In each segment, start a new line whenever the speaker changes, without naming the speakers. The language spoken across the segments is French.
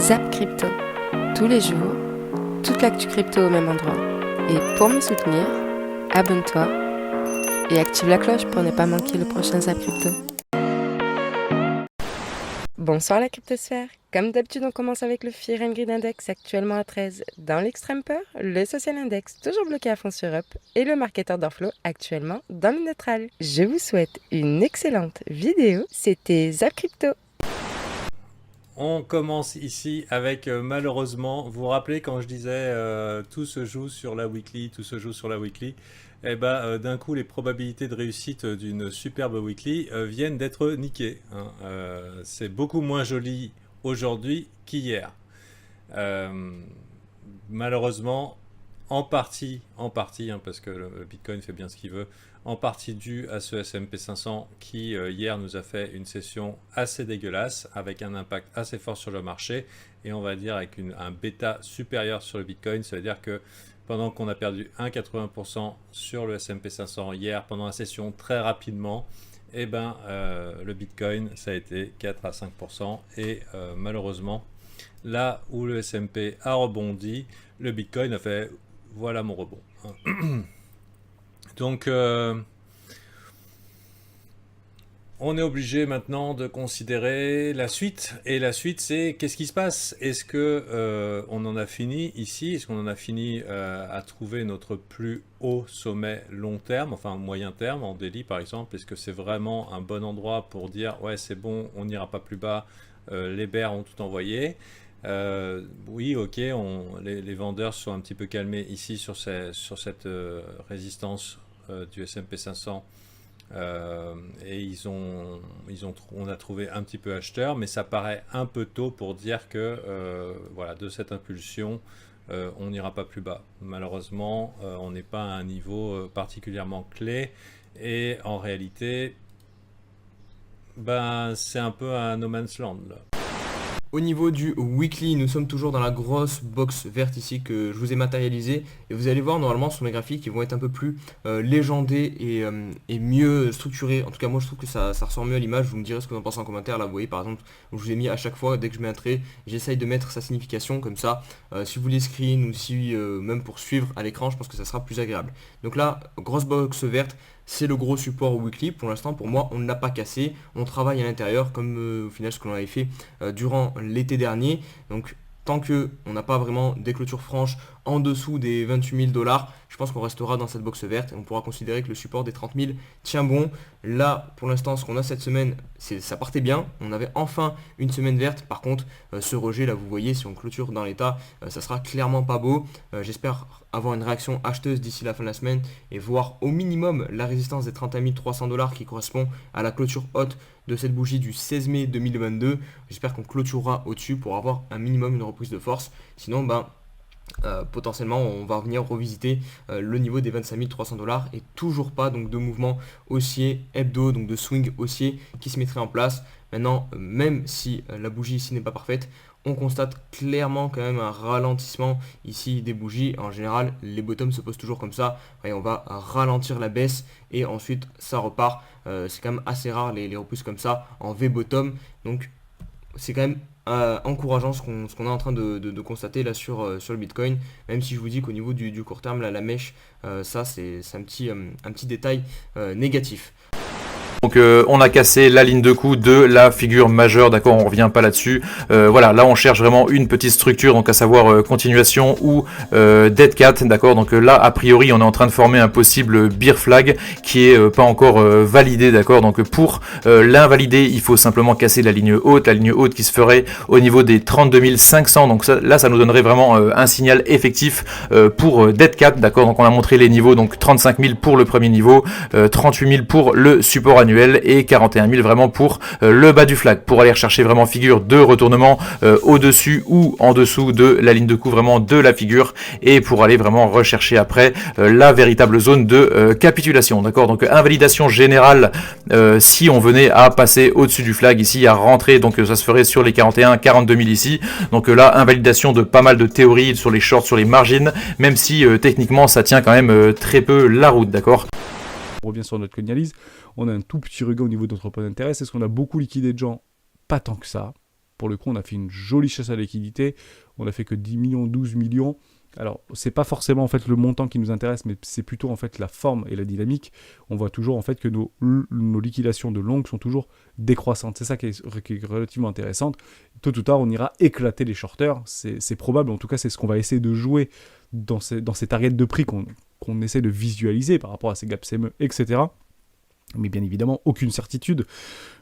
Zap Crypto. Tous les jours, toute l'actu crypto au même endroit. Et pour me soutenir, abonne-toi et active la cloche pour ne pas manquer le prochain Zap Crypto. Bonsoir la cryptosphère. Comme d'habitude, on commence avec le Fear and Greed Index actuellement à 13. Dans l'extrême peur, le Social Index toujours bloqué à fond sur Up et le marketeur d'Orflow actuellement dans le neutral. Je vous souhaite une excellente vidéo. C'était Zap Crypto.
On commence ici avec malheureusement, vous vous rappelez quand je disais tout se joue sur la weekly, tout se joue sur la weekly, et d'un coup les probabilités de réussite d'une superbe weekly viennent d'être niquées. C'est beaucoup moins joli aujourd'hui qu'hier. Malheureusement, en partie, parce que le Bitcoin fait bien ce qu'il veut, en partie dû à ce S&P 500 qui hier nous a fait une session assez dégueulasse avec un impact assez fort sur le marché et on va dire avec un bêta supérieur sur le Bitcoin. Ça veut dire que pendant qu'on a perdu 1,80% sur le S&P 500 hier pendant la session très rapidement, le Bitcoin ça a été 4 à 5% et malheureusement là où le S&P a rebondi, le Bitcoin a fait voilà mon rebond. Donc, on est obligé maintenant de considérer la suite. Et la suite, c'est qu'est-ce qui se passe? Est-ce que on en a fini ici? Est-ce qu'on en a fini à trouver notre plus haut sommet long terme, enfin moyen terme, en daily par exemple? Est-ce que c'est vraiment un bon endroit pour dire ouais c'est bon, on n'ira pas plus bas, les bears ont tout envoyé? Oui, ok, les vendeurs sont un petit peu calmés ici sur cette résistance du S&P 500 et on a trouvé un petit peu acheteur, mais ça paraît un peu tôt pour dire que de cette impulsion on n'ira pas plus bas. Malheureusement, on n'est pas à un niveau particulièrement clé et en réalité, c'est un peu un no man's land là.
Au niveau du weekly, nous sommes toujours dans la grosse box verte ici que je vous ai matérialisée et vous allez voir normalement sur mes graphiques ils vont être un peu plus légendés et mieux structurés. En tout cas moi je trouve que ça ressort mieux à l'image. Vous me direz ce que vous en pensez en commentaire. Là vous voyez par exemple je vous ai mis à chaque fois dès que je mets un trait j'essaye de mettre sa signification comme ça. Si vous voulez screen ou si même pour suivre à l'écran je pense que ça sera plus agréable. Donc là grosse box verte. C'est le gros support au weekly. Pour l'instant, pour moi, on ne l'a pas cassé. On travaille à l'intérieur, comme au final ce que l'on avait fait durant l'été dernier. Donc, tant qu'on n'a pas vraiment des clôtures franches en dessous des 28 000 $, je pense qu'on restera dans cette box verte et on pourra considérer que le support des 30 000 tient bon. Là, pour l'instant, ce qu'on a cette semaine, ça partait bien. On avait enfin une semaine verte. Par contre, ce rejet, là, vous voyez, si on clôture dans l'état, ça sera clairement pas beau. J'espère avoir une réaction acheteuse d'ici la fin de la semaine et voir au minimum la résistance des 31 300 $ qui correspond à la clôture haute de cette bougie du 16 mai 2022. J'espère qu'on clôturera au-dessus pour avoir un minimum une reprise de force. Sinon, potentiellement on va venir revisiter le niveau des 25 300 $ et toujours pas donc de mouvement haussier hebdo, donc de swing haussier qui se mettrait en place. Maintenant, même si la bougie ici n'est pas parfaite, on constate clairement quand même un ralentissement ici des bougies. En général, les bottoms se posent toujours comme ça. Et on va ralentir la baisse et ensuite ça repart. C'est quand même assez rare les repousses comme ça en V-bottom. Donc c'est quand même encourageant ce qu'on est en train de constater là sur le Bitcoin. Même si je vous dis qu'au niveau du court terme, là, la mèche, ça c'est un petit détail négatif.
Donc on a cassé la ligne de coup de la figure majeure, d'accord, on revient pas là-dessus. Voilà, là on cherche vraiment une petite structure, donc à savoir continuation ou dead cat, d'accord. Donc là a priori on est en train de former un possible bear flag qui est pas encore validé, d'accord. Donc pour l'invalider, il faut simplement casser la ligne haute qui se ferait au niveau des 32 500. Donc ça nous donnerait vraiment un signal effectif pour dead cat, d'accord. Donc on a montré les niveaux, donc 35 000 pour le premier niveau, 38 000 pour le support annuel et 41 000 vraiment pour le bas du flag, pour aller rechercher vraiment figure de retournement au-dessus ou en dessous de la ligne de coup vraiment de la figure et pour aller vraiment rechercher après la véritable zone de capitulation, d'accord. Donc invalidation générale si on venait à passer au-dessus du flag ici, à rentrer, donc ça se ferait sur les 42 000 ici. Donc là invalidation de pas mal de théories sur les shorts, sur les margins, même si techniquement ça tient quand même très peu la route, d'accord.
On revient sur notre Coinalyse, on a un tout petit regain au niveau de notre point d'intérêt. Est-ce qu'on a beaucoup liquidé de gens? Pas tant que ça. pour le coup, on a fait une jolie chasse à la liquidité. On a fait que 10 millions, 12 millions. Alors, c'est pas forcément en fait le montant qui nous intéresse, mais c'est plutôt en fait la forme et la dynamique. On voit toujours en fait que nos liquidations de longues sont toujours décroissantes. C'est ça qui est relativement intéressant. Tôt ou tard, on ira éclater les shorters. C'est probable, en tout cas, c'est ce qu'on va essayer de jouer dans ces targets de prix qu'on essaie de visualiser par rapport à ces gaps CME, etc. Mais bien évidemment, aucune certitude.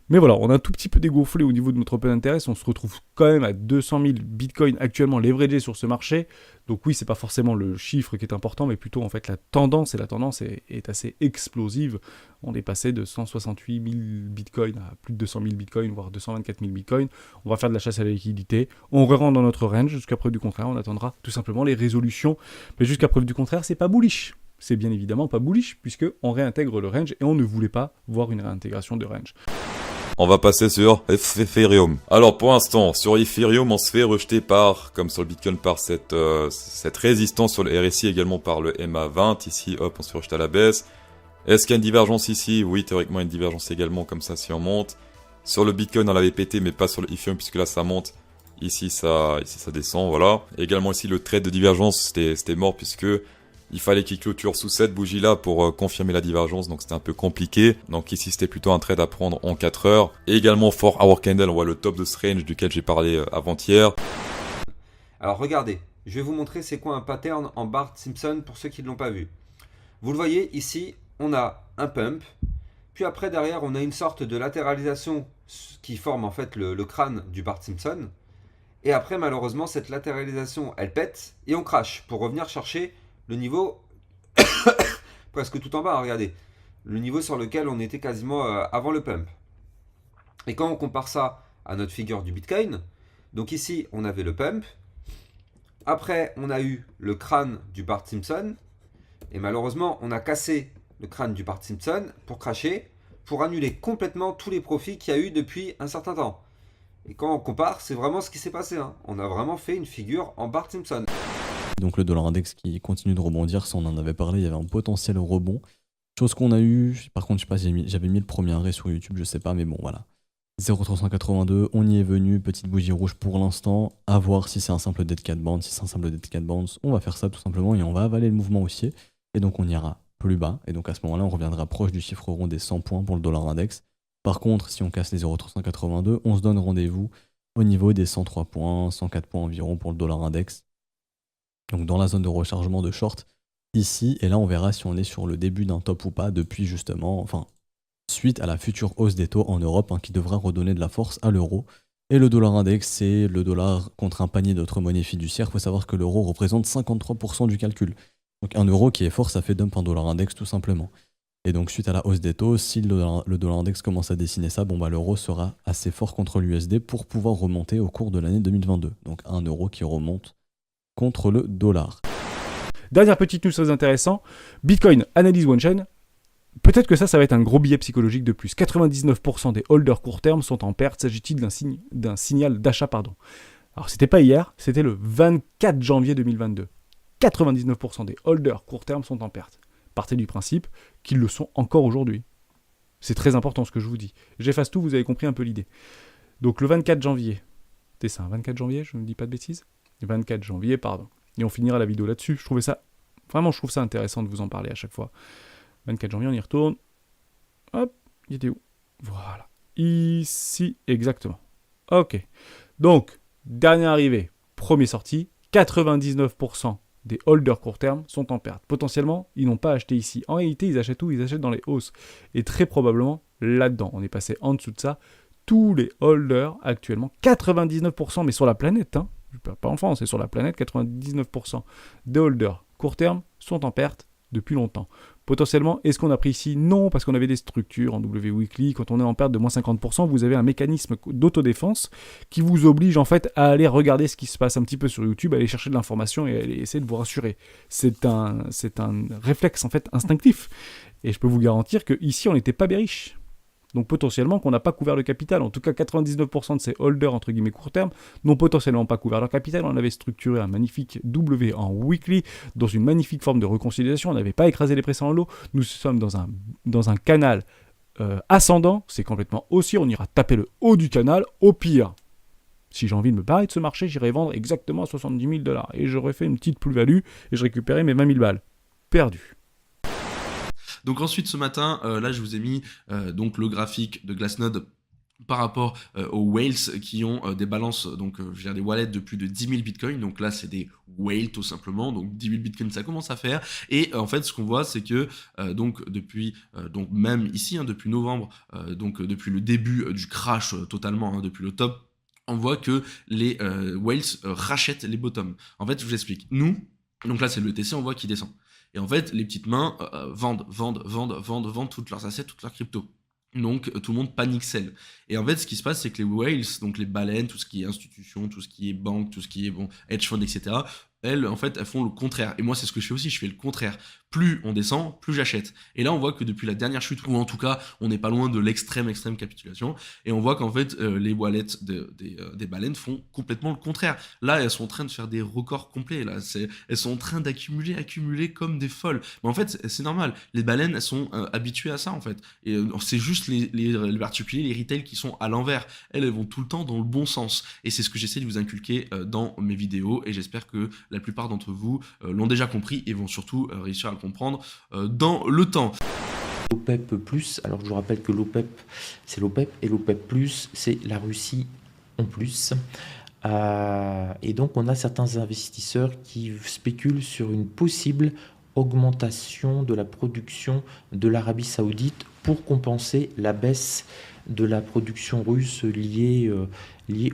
Mais voilà, on a un tout petit peu dégonflé au niveau de notre open interest. On se retrouve quand même à 200 000 bitcoins actuellement leveragés sur ce marché. Donc oui, c'est pas forcément le chiffre qui est important, mais plutôt en fait la tendance. Et la tendance est assez explosive. On est passé de 168 000 bitcoins à plus de 200 000 bitcoins, voire 224 000 bitcoins. On va faire de la chasse à la liquidité. On rentre dans notre range. Jusqu'à preuve du contraire, on attendra tout simplement les résolutions. Mais jusqu'à preuve du contraire, c'est pas bullish. C'est bien évidemment pas bullish, puisqu'on réintègre le range et on ne voulait pas voir une réintégration de range.
On va passer sur Ethereum. Alors pour l'instant, sur Ethereum, on se fait rejeter par, comme sur le Bitcoin, par cette résistance sur le RSI, également par le MA20. Ici, hop, on se fait rejeter à la baisse. Est-ce qu'il y a une divergence ici? Oui, théoriquement, il y a une divergence également, comme ça, si on monte. Sur le Bitcoin, on l'avait pété, mais pas sur le Ethereum, puisque là, ça monte. Ici, ça descend, voilà. Également ici, le trade de divergence, c'était mort, puisque il fallait qu'il clôture sous cette bougie-là pour confirmer la divergence, donc c'était un peu compliqué. Donc ici, c'était plutôt un trade à prendre en 4 heures. Et également, 4 Hour Candle, on voit le top de ce range duquel j'ai parlé avant-hier.
Alors regardez, je vais vous montrer c'est quoi un pattern en Bart Simpson pour ceux qui ne l'ont pas vu. Vous le voyez, ici, on a un pump. Puis après, derrière, on a une sorte de latéralisation qui forme en fait le crâne du Bart Simpson. Et après, malheureusement, cette latéralisation, elle pète et on crash pour revenir chercher le niveau presque tout en bas, hein, regardez. Le niveau sur lequel on était quasiment avant le pump. Et quand on compare ça à notre figure du Bitcoin, donc ici, on avait le pump. Après, on a eu le crâne du Bart Simpson. Et malheureusement, on a cassé le crâne du Bart Simpson pour crasher, pour annuler complètement tous les profits qu'il y a eu depuis un certain temps. Et quand on compare, c'est vraiment ce qui s'est passé, hein. On a vraiment fait une figure en Bart Simpson.
Donc le dollar index qui continue de rebondir, ça on en avait parlé, il y avait un potentiel rebond. Chose qu'on a eu, par contre je sais pas si j'avais mis le premier arrêt sur YouTube, je sais pas, mais bon voilà. 0,382, on y est venu, petite bougie rouge pour l'instant, à voir si c'est un simple dead cat bounce, si c'est un simple dead cat bounce, on va faire ça tout simplement et on va avaler le mouvement haussier, et donc on ira plus bas, et donc à ce moment-là on reviendra proche du chiffre rond des 100 points pour le dollar index. Par contre, si on casse les 0,382, on se donne rendez-vous au niveau des 103 points, 104 points environ pour le dollar index. Donc dans la zone de rechargement de short, ici, et là on verra si on est sur le début d'un top ou pas, depuis justement, enfin, suite à la future hausse des taux en Europe, hein, qui devra redonner de la force à l'euro. Et le dollar index, c'est le dollar contre un panier d'autres monnaies fiduciaires. Il faut savoir que l'euro représente 53% du calcul. Donc un euro qui est fort, ça fait dump un dollar index tout simplement. Et donc suite à la hausse des taux, si le dollar index commence à dessiner ça, bon bah l'euro sera assez fort contre l'USD pour pouvoir remonter au cours de l'année 2022. Donc un euro qui remonte contre le dollar.
Dernière petite news très intéressante, Bitcoin, analyse one-chain. Peut-être que ça va être un gros billet psychologique de plus. 99% des holders court terme sont en perte. S'agit-il d'un signal d'achat, pardon. Alors c'était pas hier, c'était le 24 janvier 2022. 99% des holders court terme sont en perte. Partez du principe qu'ils le sont encore aujourd'hui. C'est très important ce que je vous dis. J'efface tout, vous avez compris un peu l'idée. Donc le 24 janvier, c'est ça, 24 janvier, je ne dis pas de bêtises. 24 janvier, pardon. Et on finira la vidéo là-dessus. Je trouve ça intéressant de vous en parler à chaque fois. 24 janvier, on y retourne. Hop, il était où? Voilà. Ici, exactement. Ok. Donc, dernière arrivée, premier sorti, 99% des holders court terme sont en perte. Potentiellement, ils n'ont pas acheté ici. En réalité, ils achètent où? Ils achètent dans les hausses. Et très probablement, là-dedans, on est passé en dessous de ça. Tous les holders, actuellement, 99%, mais sur la planète, hein, pas en France, c'est sur la planète, 99% des holders court terme sont en perte depuis longtemps. Potentiellement, est-ce qu'on a pris ici? Non, parce qu'on avait des structures en W Weekly. Quand on est en perte de moins 50%, vous avez un mécanisme d'autodéfense qui vous oblige en fait à aller regarder ce qui se passe un petit peu sur YouTube, à aller chercher de l'information et à aller essayer de vous rassurer. C'est un réflexe en fait instinctif. Et je peux vous garantir que ici on n'était pas bearish. Donc potentiellement qu'on n'a pas couvert le capital. En tout cas, 99% de ces holders, entre guillemets, court terme, n'ont potentiellement pas couvert leur capital. On avait structuré un magnifique W en weekly, dans une magnifique forme de réconciliation. On n'avait pas écrasé les pressants en lot. Nous sommes dans un canal ascendant. C'est complètement haussier. On ira taper le haut du canal. Au pire, Si j'ai envie de me barrer de ce marché, j'irai vendre exactement à 70 000 $. Et j'aurais fait une petite plus-value et je récupérais mes 20 000 balles. Perdu.
Donc ensuite ce matin, là je vous ai mis donc le graphique de Glassnode par rapport aux whales qui ont des balances, donc je veux dire des wallets de plus de 10 000 bitcoins, donc là c'est des whales tout simplement, donc 10 000 bitcoins ça commence à faire, et en fait ce qu'on voit c'est que donc depuis, donc même ici, hein, depuis novembre, donc depuis le début du crash totalement, hein, depuis le top, on voit que les whales rachètent les bottoms. En fait je vous explique, nous, donc là c'est le ETC, on voit qu'il descend, et en fait les petites mains vendent toutes leurs assets, toutes leurs cryptos. Donc tout le monde panique sell. Et en fait ce qui se passe c'est que les whales, donc les baleines, tout ce qui est institution, tout ce qui est banque, tout ce qui est hedge fund, etc., elles en fait elles font le contraire. Et moi c'est ce que je fais aussi, je fais le contraire. Plus on descend, plus j'achète. Et là on voit que depuis la dernière chute, ou en tout cas on n'est pas loin de l'extrême capitulation, et on voit qu'en fait les wallets des baleines font complètement le contraire. Là elles sont en train de faire des records complets, là elles sont en train accumuler comme des folles. Mais en fait c'est normal, les baleines elles sont habituées à ça en fait. Et c'est juste les particuliers, les retail qui sont à l'envers. Elles vont tout le temps dans le bon sens. Et c'est ce que j'essaie de vous inculquer dans mes vidéos, et j'espère que la plupart d'entre vous l'ont déjà compris et vont surtout réussir à le comprendre dans le temps.
L'OPEP+, alors je vous rappelle que l'OPEP, c'est l'OPEP, et l'OPEP+, c'est la Russie en plus. Et donc on a certains investisseurs qui spéculent sur une possible augmentation de la production de l'Arabie Saoudite pour compenser la baisse de la production russe liée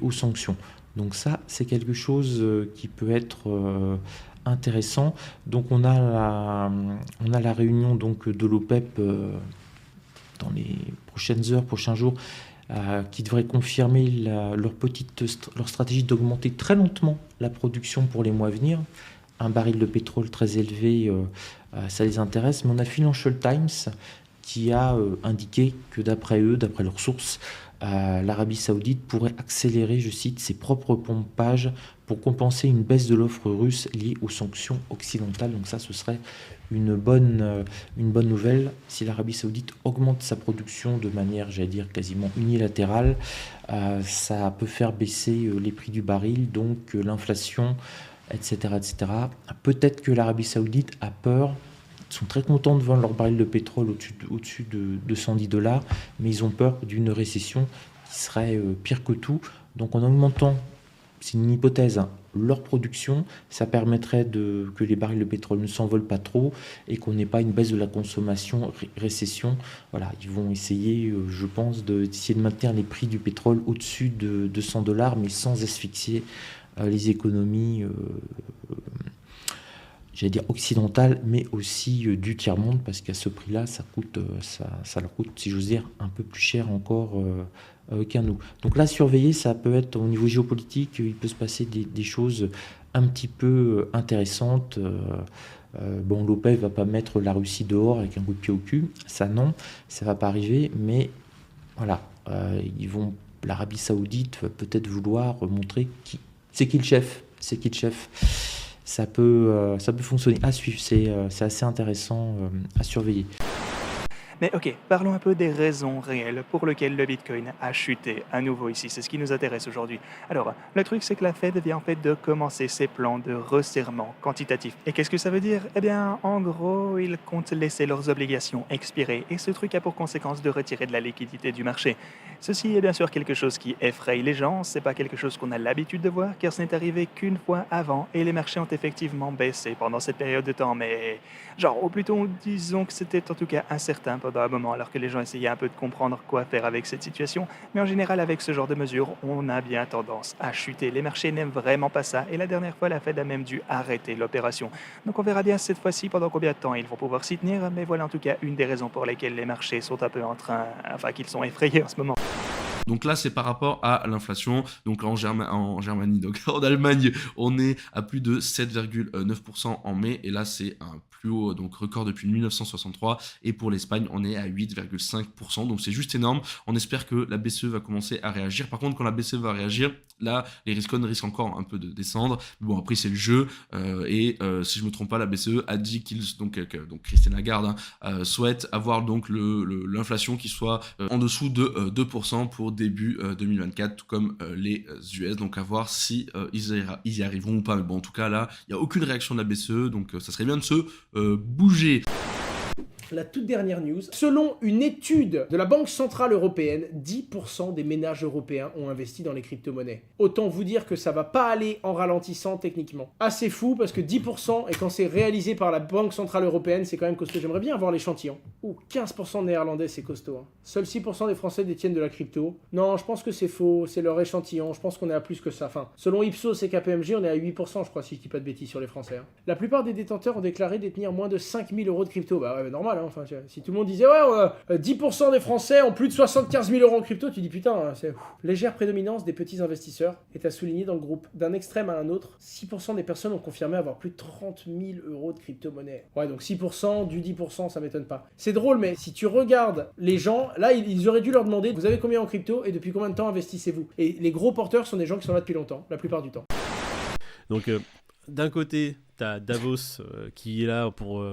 aux sanctions. Donc ça, c'est quelque chose qui peut être intéressant. Donc on a la réunion donc de l'OPEP dans les prochaines heures, prochains jours, qui devrait confirmer leur stratégie d'augmenter très lentement la production pour les mois à venir. Un baril de pétrole très élevé, ça les intéresse. Mais on a Financial Times qui a indiqué que d'après eux, d'après leurs sources, l'Arabie Saoudite pourrait accélérer, je cite, ses propres pompages pour compenser une baisse de l'offre russe liée aux sanctions occidentales. Donc ça, ce serait une bonne nouvelle. Si l'Arabie Saoudite augmente sa production de manière, j'allais dire, quasiment unilatérale, ça peut faire baisser les prix du baril, donc l'inflation, etc., etc. Peut-être que l'Arabie Saoudite a peur. Ils sont très contents de vendre leur baril de pétrole au-dessus de $110, mais ils ont peur d'une récession qui serait pire que tout. Donc en augmentant, c'est une hypothèse, hein, leur production, ça permettrait que les barils de pétrole ne s'envolent pas trop et qu'on n'ait pas une baisse de la consommation, récession. Voilà, ils vont essayer, je pense, d'essayer de maintenir les prix du pétrole au-dessus de $100, mais sans asphyxier les économies j'allais dire occidentale, mais aussi du tiers-monde, parce qu'à ce prix-là, ça leur coûte, si j'ose dire, un peu plus cher encore qu'à nous. Donc là, surveiller, ça peut être, au niveau géopolitique, il peut se passer des choses un petit peu intéressantes. L'OPEP ne va pas mettre la Russie dehors avec un coup de pied au cul, ça non, ça ne va pas arriver, mais voilà, l'Arabie Saoudite va peut-être vouloir montrer c'est qui le chef. Ça peut fonctionner. À suivre, c'est assez intéressant à surveiller.
Mais ok, parlons un peu des raisons réelles pour lesquelles le Bitcoin a chuté à nouveau ici. C'est ce qui nous intéresse aujourd'hui. Alors, le truc, c'est que la Fed vient en fait de commencer ses plans de resserrement quantitatif. Et qu'est-ce que ça veut dire? Eh bien, en gros, ils comptent laisser leurs obligations expirer. Et ce truc a pour conséquence de retirer de la liquidité du marché. Ceci est bien sûr quelque chose qui effraie les gens. C'est pas quelque chose qu'on a l'habitude de voir, car ce n'est arrivé qu'une fois avant. Et les marchés ont effectivement baissé pendant cette période de temps. Mais, ou plutôt, disons que c'était en tout cas incertain pendant un moment, alors que les gens essayaient un peu de comprendre quoi faire avec cette situation. Mais en général, avec ce genre de mesures, on a bien tendance à chuter. Les marchés n'aiment vraiment pas ça, et la dernière fois, la Fed a même dû arrêter l'opération. Donc on verra bien cette fois-ci pendant combien de temps ils vont pouvoir s'y tenir, mais voilà en tout cas une des raisons pour lesquelles les marchés sont un peu qu'ils sont effrayés en ce moment.
Donc là, c'est par rapport à l'inflation. Donc en Germanie, donc en Allemagne, on est à plus de 7,9% en mai. Et là, c'est un plus haut record depuis 1963. Et pour l'Espagne, on est à 8,5%. Donc c'est juste énorme. On espère que la BCE va commencer à réagir. Par contre, quand la BCE va réagir, là, les risques encore un peu de descendre. Mais bon, après, c'est le jeu. Si je me trompe pas, la BCE a dit donc Christine Lagarde souhaite avoir donc l'inflation qui soit en dessous de 2% pour début 2024, tout comme les US. Donc à voir si ils y arriveront ou pas. Mais bon, en tout cas, là, il n'y a aucune réaction de la BCE, donc ça serait bien de se bouger.
La toute dernière news. Selon une étude de la Banque Centrale Européenne, 10% des ménages européens ont investi dans les crypto-monnaies. Autant vous dire que ça va pas aller en ralentissant techniquement. Assez fou parce que 10%, et quand c'est réalisé par la Banque Centrale Européenne, c'est quand même costaud. J'aimerais bien avoir l'échantillon. Ouh, 15% de néerlandais, c'est costaud. Hein. Seuls 6% des Français détiennent de la crypto. Non, je pense que c'est faux, c'est leur échantillon. Je pense qu'on est à plus que ça. Enfin, selon Ipsos et KPMG, on est à 8%, je crois, si je dis pas de bêtises sur les Français. Hein. La plupart des détenteurs ont déclaré détenir moins de 5000 euros de crypto. Bah ouais, normal. Enfin, si tout le monde disait 10% des Français ont plus de 75 000 euros en crypto, tu dis putain, c'est légère prédominance des petits investisseurs est à souligner dans le groupe. D'un extrême à un autre, 6% des personnes ont confirmé avoir plus de 30 000 euros de crypto-monnaie. Ouais, donc 6% du 10%, ça m'étonne pas. C'est drôle, mais si tu regardes les gens, là, ils auraient dû leur demander, vous avez combien en crypto et depuis combien de temps investissez-vous? Et les gros porteurs sont des gens qui sont là depuis longtemps, la plupart du temps.
Donc, d'un côté, t'as Davos qui est là pour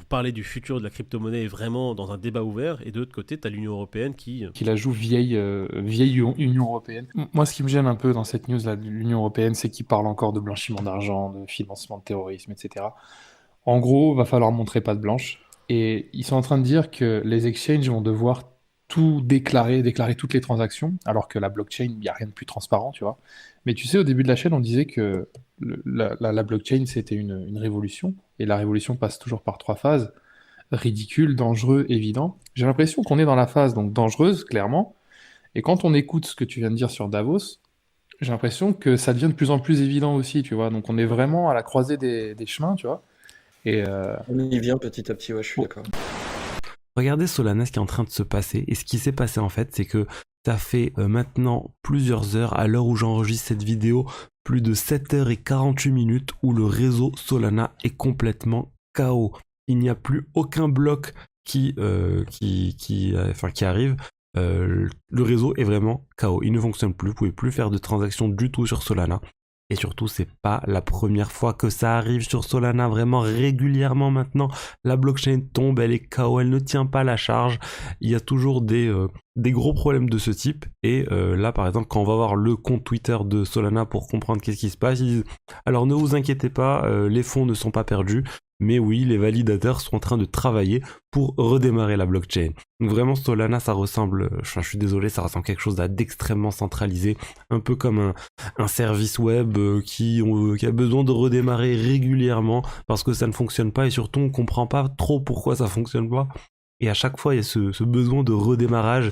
parler du futur de la crypto-monnaie vraiment dans un débat ouvert, et de l'autre côté, t'as l'Union Européenne qui
la joue vieille Union Européenne. Moi, ce qui me gêne un peu dans cette news là de l'Union Européenne, c'est qu'ils parlent encore de blanchiment d'argent, de financement de terrorisme, etc. En gros, va falloir montrer patte blanche. Et ils sont en train de dire que les exchanges vont devoir tout déclarer toutes les transactions, alors que la blockchain, il n'y a rien de plus transparent, tu vois. Mais tu sais, au début de la chaîne, on disait que la blockchain, c'était une révolution, et la révolution passe toujours par 3 phases, ridicule, dangereux, évident. J'ai l'impression qu'on est dans la phase donc dangereuse, clairement, et quand on écoute ce que tu viens de dire sur Davos, j'ai l'impression que ça devient de plus en plus évident aussi, tu vois. Donc on est vraiment à la croisée des chemins, tu vois. Et
On y vient petit à petit, ouais, je suis d'accord.
Regardez Solana, ce qui est en train de se passer. Et ce qui s'est passé en fait, c'est que ça fait maintenant plusieurs heures, à l'heure où j'enregistre cette vidéo, plus de 7h48 où le réseau Solana est complètement KO. Il n'y a plus aucun bloc qui arrive. Le réseau est vraiment KO. Il ne fonctionne plus. Vous pouvez plus faire de transactions du tout sur Solana. Et surtout, c'est pas la première fois que ça arrive sur Solana, vraiment régulièrement maintenant. La blockchain tombe, elle est KO, elle ne tient pas la charge. Il y a toujours des gros problèmes de ce type. Et là, par exemple, quand on va voir le compte Twitter de Solana pour comprendre qu'est-ce qui se passe, ils disent « Alors ne vous inquiétez pas, les fonds ne sont pas perdus. » Mais oui, les validateurs sont en train de travailler pour redémarrer la blockchain. Donc vraiment, Solana, ça ressemble, je suis désolé, ça ressemble à quelque chose d'extrêmement centralisé, un peu comme un service web qui a besoin de redémarrer régulièrement parce que ça ne fonctionne pas et surtout on comprend pas trop pourquoi ça fonctionne pas. Et à chaque fois, il y a ce besoin de redémarrage.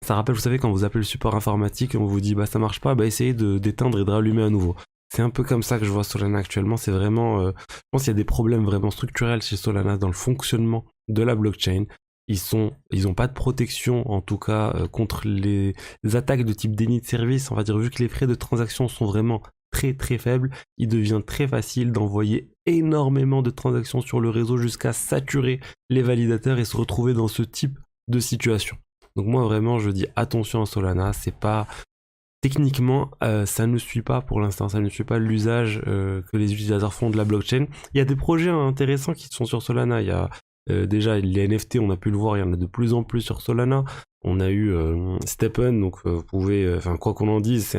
Ça rappelle, vous savez, quand vous appelez le support informatique et on vous dit bah ça marche pas, bah essayez d'éteindre et de rallumer à nouveau. C'est un peu comme ça que je vois Solana actuellement, c'est vraiment... je pense qu'il y a des problèmes vraiment structurels chez Solana dans le fonctionnement de la blockchain. Ils ont pas de protection, en tout cas, contre les attaques de type déni de service. On va dire, vu que les frais de transaction sont vraiment très très faibles, il devient très facile d'envoyer énormément de transactions sur le réseau jusqu'à saturer les validateurs et se retrouver dans ce type de situation. Donc moi vraiment, je dis attention à Solana, c'est pas... Techniquement, ça ne suit pas pour l'instant, ça ne suit pas l'usage que les utilisateurs font de la blockchain. Il y a des projets intéressants qui sont sur Solana. Il y a déjà les NFT, on a pu le voir, il y en a de plus en plus sur Solana. On a eu Steppen, donc vous pouvez, quoi qu'on en dise,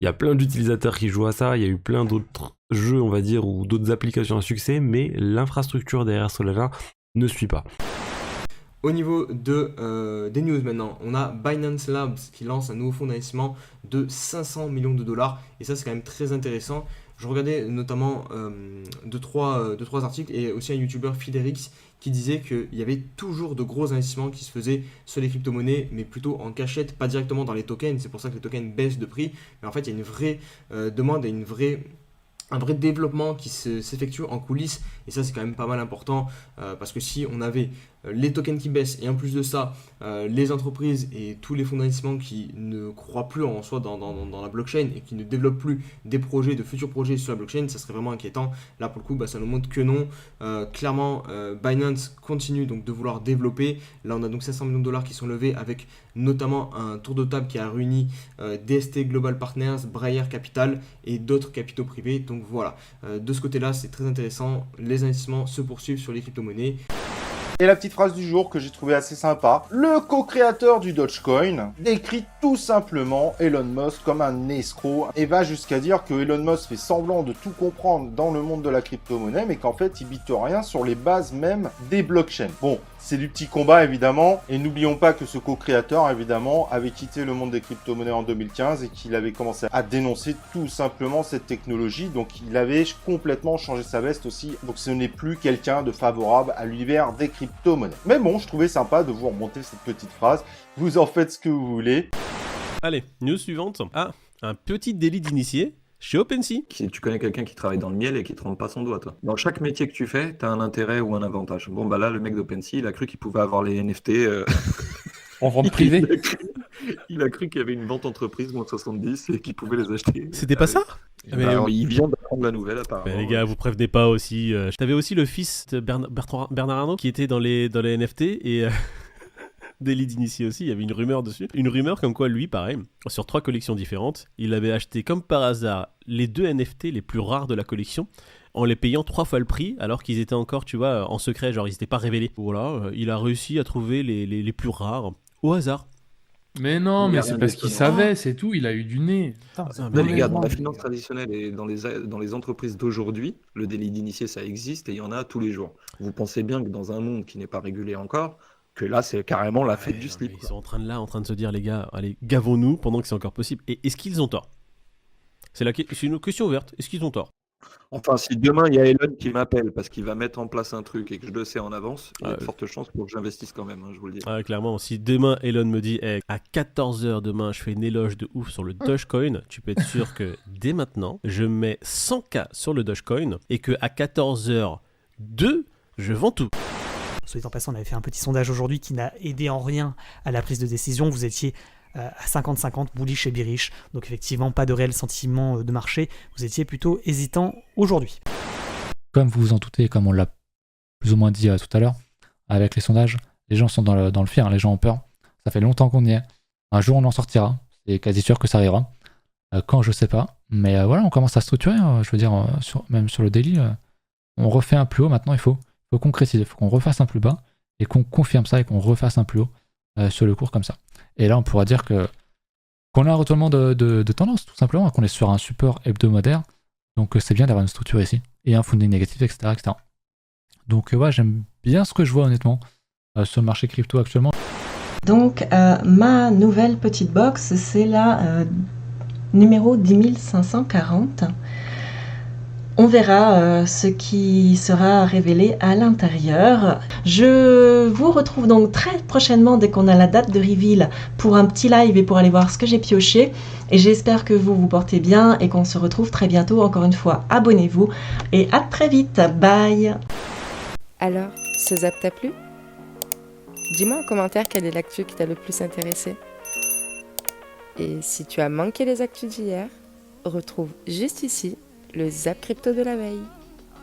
il y a plein d'utilisateurs qui jouent à ça. Il y a eu plein d'autres jeux, on va dire, ou d'autres applications à succès, mais l'infrastructure derrière Solana ne suit pas.
Au niveau des news maintenant, on a Binance Labs qui lance un nouveau fonds d'investissement de 500 millions de dollars. Et ça, c'est quand même très intéressant. Je regardais notamment 2-3 articles et aussi un YouTuber, Fidelix, qui disait qu'il y avait toujours de gros investissements qui se faisaient sur les crypto-monnaies, mais plutôt en cachette, pas directement dans les tokens. C'est pour ça que les tokens baissent de prix. Mais en fait, il y a une vraie demande et un vrai développement qui s'effectue en coulisses, et ça c'est quand même pas mal important parce que si on avait les tokens qui baissent et en plus de ça les entreprises et tous les fonds d'investissement qui ne croient plus en soi dans la blockchain et qui ne développent plus des projets, de futurs projets sur la blockchain, ça serait vraiment inquiétant. Là pour le coup ça nous montre que non. Clairement Binance continue donc de vouloir développer. Là on a donc 500 millions de dollars qui sont levés avec notamment un tour de table qui a réuni DST Global Partners, Breyer Capital et d'autres capitaux privés. Donc voilà, de ce côté là c'est très intéressant, les investissements se poursuivent sur les crypto-monnaies.
Et la petite phrase du jour que j'ai trouvé assez sympa. Le co-créateur du Dogecoin décrit tout simplement Elon Musk comme un escroc et va jusqu'à dire que Elon Musk fait semblant de tout comprendre dans le monde de la crypto-monnaie mais qu'en fait il bite rien sur les bases même des blockchains. Bon, c'est du petit combat évidemment et n'oublions pas que ce co-créateur évidemment avait quitté le monde des crypto-monnaies en 2015 et qu'il avait commencé à dénoncer tout simplement cette technologie, donc il avait complètement changé sa veste aussi, donc ce n'est plus quelqu'un de favorable à l'univers des crypto-monnaies. Mais bon, je trouvais sympa de vous remonter cette petite phrase, vous en faites ce que vous voulez.
Allez, news suivante. Ah, un petit délit d'initié chez OpenSea.
Si tu connais quelqu'un qui travaille dans le miel et qui te trempe pas son doigt, toi. Dans chaque métier que tu fais, t'as un intérêt ou un avantage. Bon, bah là, le mec d'OpenSea, il a cru qu'il pouvait avoir les NFT...
En vente privée.
Il a cru qu'il y avait une vente entreprise moins 70 et qu'il pouvait les acheter.
C'était pas ça?
Mais il vient d'apprendre la nouvelle apparemment.
Mais les gars, vous prévenez pas aussi. T'avais aussi le fils de Bernard Arnault qui était dans les NFT et délit d'initié aussi, il y avait une rumeur dessus. Une rumeur comme quoi lui, pareil, sur 3 collections différentes, il avait acheté comme par hasard les 2 NFT les plus rares de la collection en les payant 3 fois le prix alors qu'ils étaient encore, tu vois, en secret, genre ils n'étaient pas révélés. Voilà, il a réussi à trouver les plus rares au hasard.
Mais non, mais c'est parce qu'il savait, c'est tout, il a eu du nez.
Mais les gars, dans la finance traditionnelle et dans les entreprises d'aujourd'hui, le délit d'initié, ça existe et il y en a tous les jours. Vous pensez bien que dans un monde qui n'est pas régulé encore, que là, c'est carrément la fête du slip.
Ils sont en train de se dire, les gars, allez, gavons-nous pendant que c'est encore possible. Et est-ce qu'ils ont tort? C'est une question ouverte. Est-ce qu'ils ont tort?
Enfin, si demain il y a Elon qui m'appelle parce qu'il va mettre en place un truc et que je le sais en avance, il y a de fortes chances pour que j'investisse quand même, hein, je vous le dis.
Clairement, si demain Elon me dit à 14h demain je fais une éloge de ouf sur le Dogecoin, tu peux être sûr que dès maintenant, je mets 100K sur le Dogecoin et que à 14h02, je vends tout.
Soit en passant, on avait fait un petit sondage aujourd'hui qui n'a aidé en rien à la prise de décision. Vous étiez à 50-50, bullish et bearish. Donc effectivement, pas de réel sentiment de marché. Vous étiez plutôt hésitant aujourd'hui.
Comme vous vous en doutez, comme on l'a plus ou moins dit tout à l'heure, avec les sondages, les gens sont dans le fear, les gens ont peur. Ça fait longtemps qu'on y est. Un jour, on en sortira. C'est quasi sûr que ça arrivera. Quand, je sais pas. Mais voilà, on commence à structurer. Je veux dire, même sur le daily, on refait un plus haut. Maintenant, il faut concrétiser. Il faut qu'on refasse un plus bas et qu'on confirme ça et qu'on refasse un plus haut sur le cours comme ça. Et là, on pourra dire qu'on a un retournement de tendance, tout simplement, qu'on est sur un support hebdomadaire. Donc, c'est bien d'avoir une structure ici et un funding négatif, etc. etc. Donc, ouais, j'aime bien ce que je vois, honnêtement, sur le marché crypto actuellement.
Donc, ma nouvelle petite box, c'est la numéro 10540. On verra ce qui sera révélé à l'intérieur. Je vous retrouve donc très prochainement dès qu'on a la date de reveal pour un petit live et pour aller voir ce que j'ai pioché. Et j'espère que vous vous portez bien et qu'on se retrouve très bientôt. Encore une fois, abonnez-vous et à très vite. Bye.
Alors, ce zap t'a plu? Dis-moi en commentaire quelle est l'actu qui t'a le plus intéressé. Et si tu as manqué les actus d'hier, retrouve juste ici le Zap Crypto de la veille.